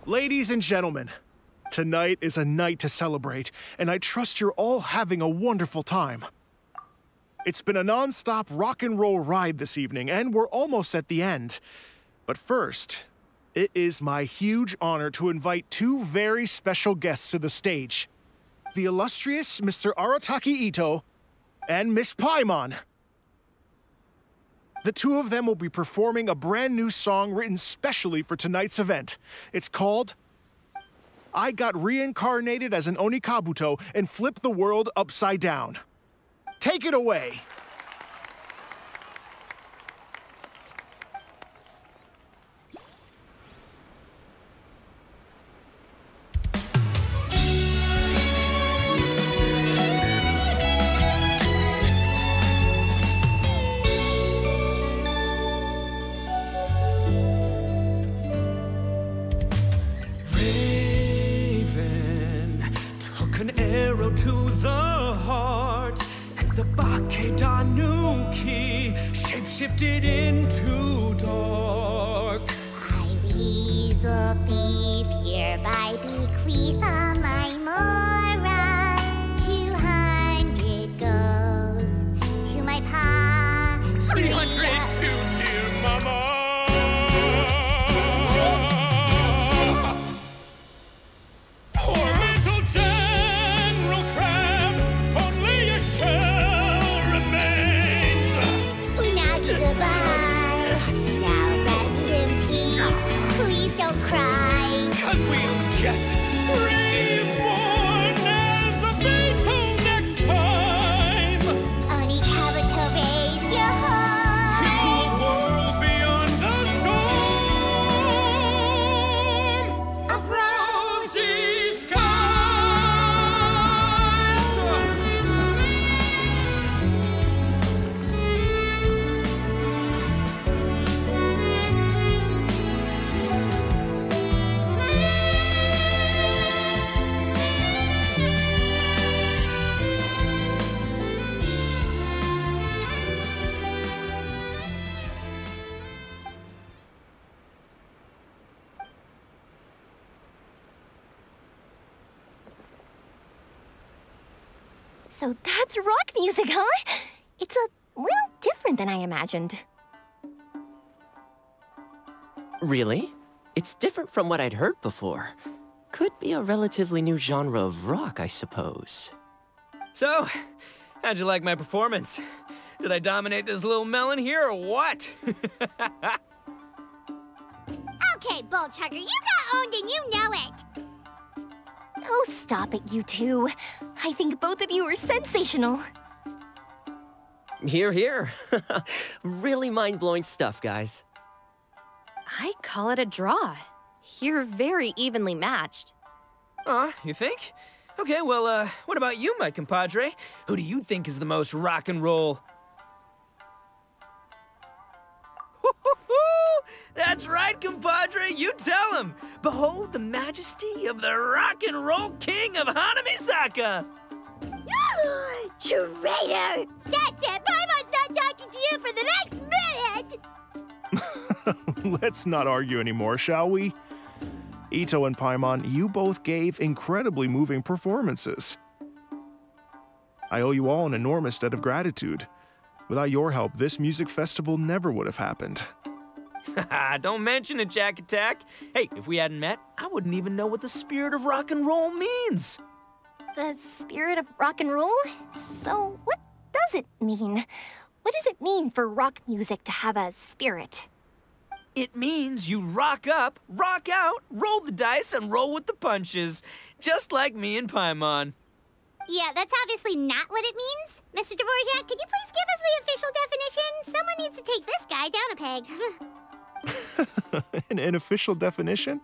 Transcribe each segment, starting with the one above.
Ladies and gentlemen, tonight is a night to celebrate, and I trust you're all having a wonderful time. It's been a non-stop rock and roll ride this evening, and we're almost at the end. But first, it is my huge honor to invite two very special guests to the stage. The illustrious Mr. Arataki Ito and Miss Paimon. The two of them will be performing a brand new song written specially for tonight's event. It's called I Got Reincarnated as an Onikabuto and Flipped the World Upside Down. Take it away! To the heart, and the Bakedanuki shapeshifted into dark. I weasel thief hereby bequeath all my mora. 200 goes to my pa. 300 to dear mama. So that's rock music, huh? It's a little different than I imagined. Really? It's different from what I'd heard before. Could be a relatively new genre of rock, I suppose. So, how'd you like my performance? Did I dominate this little melon here, or what? Okay, Bull Chugger, you got owned and you know it! Oh, stop it, you two. I think both of you are sensational. Hear, hear. Really mind-blowing stuff, guys. I call it a draw. You're very evenly matched. You think? Okay, well, what about you, my compadre? Who do you think is the most rock and roll? That's right, compadre, you tell him! Behold the majesty of the rock and roll king of Hanamisaka! Traitor! That's it! Paimon's not talking to you for the next minute! Let's not argue anymore, shall we? Ito and Paimon, you both gave incredibly moving performances. I owe you all an enormous debt of gratitude. Without your help, this music festival never would have happened. Don't mention it, Jack Attack. Hey, if we hadn't met, I wouldn't even know what the spirit of rock and roll means. The spirit of rock and roll? So what does it mean? What does it mean for rock music to have a spirit? It means you rock up, rock out, roll the dice, and roll with the punches. Just like me and Paimon. Yeah, that's obviously not what it means. Mr. Dvorak, could you please give us the official definition? Someone needs to take this guy down a peg. An official definition?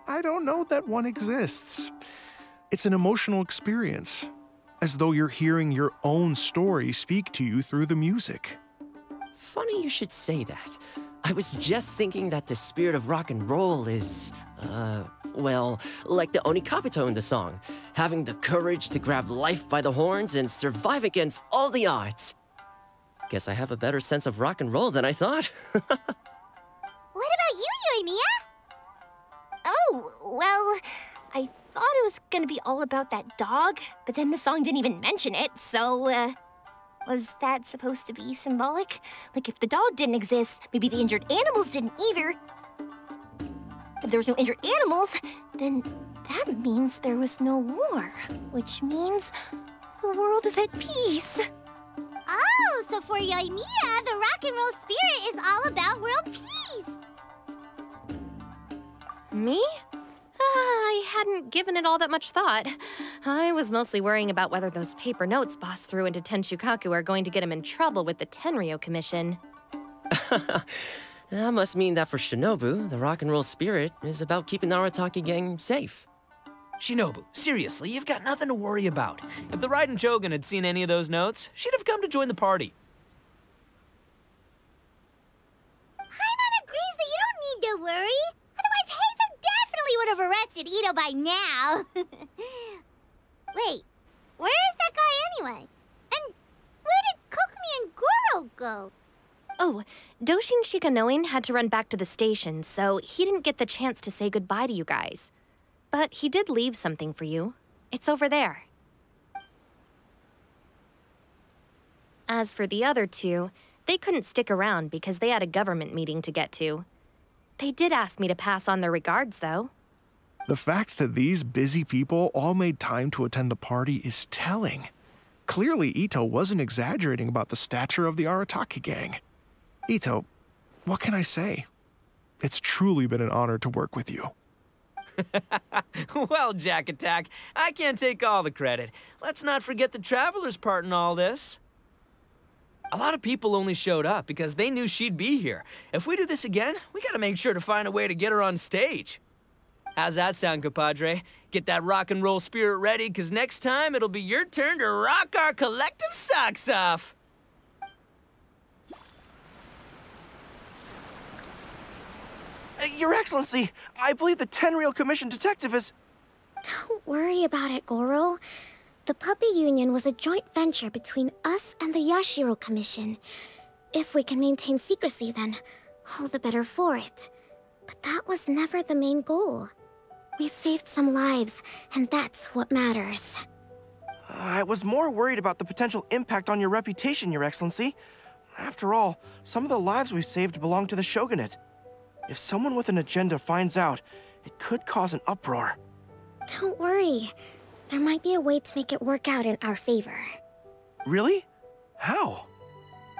I don't know that one exists. It's an emotional experience, as though you're hearing your own story speak to you through the music. Funny you should say that. I was just thinking that the spirit of rock and roll is, well, like the Onikabuto in the song, having the courage to grab life by the horns and survive against all the odds. Guess I have a better sense of rock and roll than I thought. What about you, Yoimiya? Oh, thought it was gonna be all about that dog, but then the song didn't even mention it, so, was that supposed to be symbolic? Like, if the dog didn't exist, maybe the injured animals didn't either. If there was no injured animals, then that means there was no war, which means the world is at peace. Oh, so for Yoimiya, the rock and roll spirit is all about world peace. Me? I hadn't given it all that much thought. I was mostly worrying about whether those paper notes Boss threw into Tenshukaku are going to get him in trouble with the Tenryo Commission. That must mean that for Shinobu, the rock and roll spirit is about keeping the Arataki gang safe. Shinobu, seriously, you've got nothing to worry about. If the Raiden Shogun had seen any of those notes, she'd have come to join the party. Paimon agrees that you don't need to worry. Otherwise, Heizo definitely would have arrested Ito by now. Wait, where is that guy anyway? And where did Kokomi and Goro go? Oh, Doshin Shikanoin had to run back to the station, so he didn't get the chance to say goodbye to you guys. But he did leave something for you. It's over there. As for the other two, they couldn't stick around because they had a government meeting to get to. They did ask me to pass on their regards, though. The fact that these busy people all made time to attend the party is telling. Clearly, Ito wasn't exaggerating about the stature of the Arataki gang. Ito, what can I say? It's truly been an honor to work with you. Well, Jack Attack, I can't take all the credit. Let's not forget the Traveler's part in all this. A lot of people only showed up because they knew she'd be here. If we do this again, we gotta make sure to find a way to get her on stage. How's that sound, compadre? Get that rock and roll spirit ready, because next time it'll be your turn to rock our collective socks off. Your Excellency, I believe the Tenryo Commission detective is... Don't worry about it, Goro. The Puppy Union was a joint venture between us and the Yashiro Commission. If we can maintain secrecy, then all the better for it. But that was never the main goal. We saved some lives, and that's what matters. I was more worried about the potential impact on your reputation, Your Excellency. After all, some of the lives we've saved belong to the Shogunate. If someone with an agenda finds out, it could cause an uproar. Don't worry. There might be a way to make it work out in our favor. Really? How?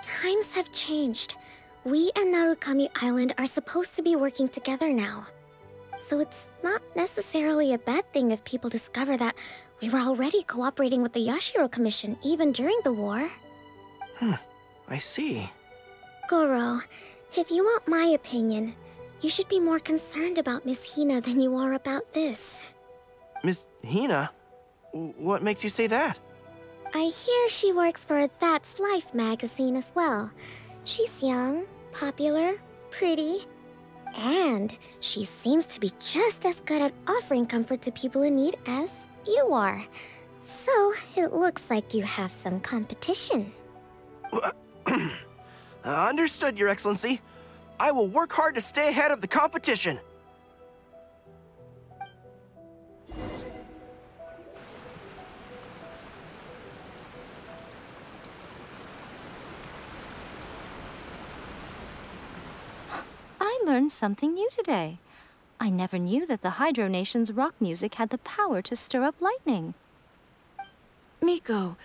Times have changed. We and Narukami Island are supposed to be working together now. So it's not necessarily a bad thing if people discover that we were already cooperating with the Yashiro Commission even during the war. I see. Goro, if you want my opinion, you should be more concerned about Miss Hina than you are about this. Miss Hina? What makes you say that? I hear she works for That's Life magazine as well. She's young, popular, pretty, and she seems to be just as good at offering comfort to people in need as you are. So, it looks like you have some competition. Understood, Your Excellency. I will work hard to stay ahead of the competition. I learned something new today. I never knew that the Hydro Nation's rock music had the power to stir up lightning. Miko,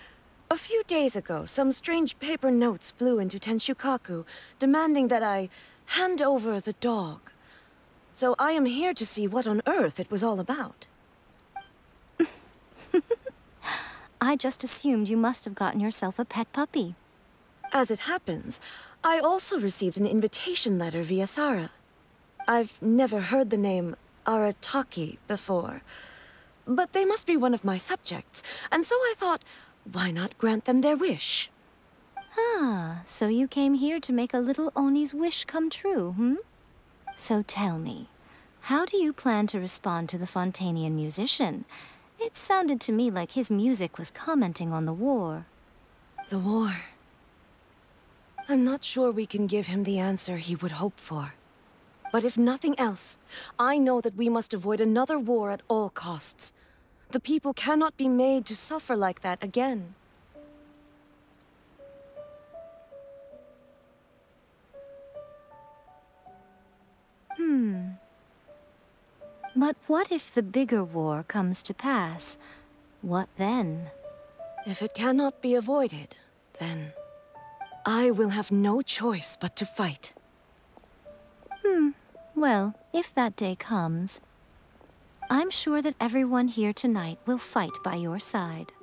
a few days ago, some strange paper notes flew into Tenshukaku, demanding that I hand over the dog. So I am here to see what on earth it was all about. I just assumed you must have gotten yourself a pet puppy. As it happens, I also received an invitation letter via Sara. I've never heard the name Arataki before, but they must be one of my subjects, and so I thought, why not grant them their wish? Ah, so you came here to make a little Oni's wish come true, hmm? So tell me, how do you plan to respond to the Fontanian musician? It sounded to me like his music was commenting on the war. The war. I'm not sure we can give him the answer he would hope for. But if nothing else, I know that we must avoid another war at all costs. The people cannot be made to suffer like that again. But what if the bigger war comes to pass? What then? If it cannot be avoided, then I will have no choice but to fight. Well, if that day comes, I'm sure that everyone here tonight will fight by your side.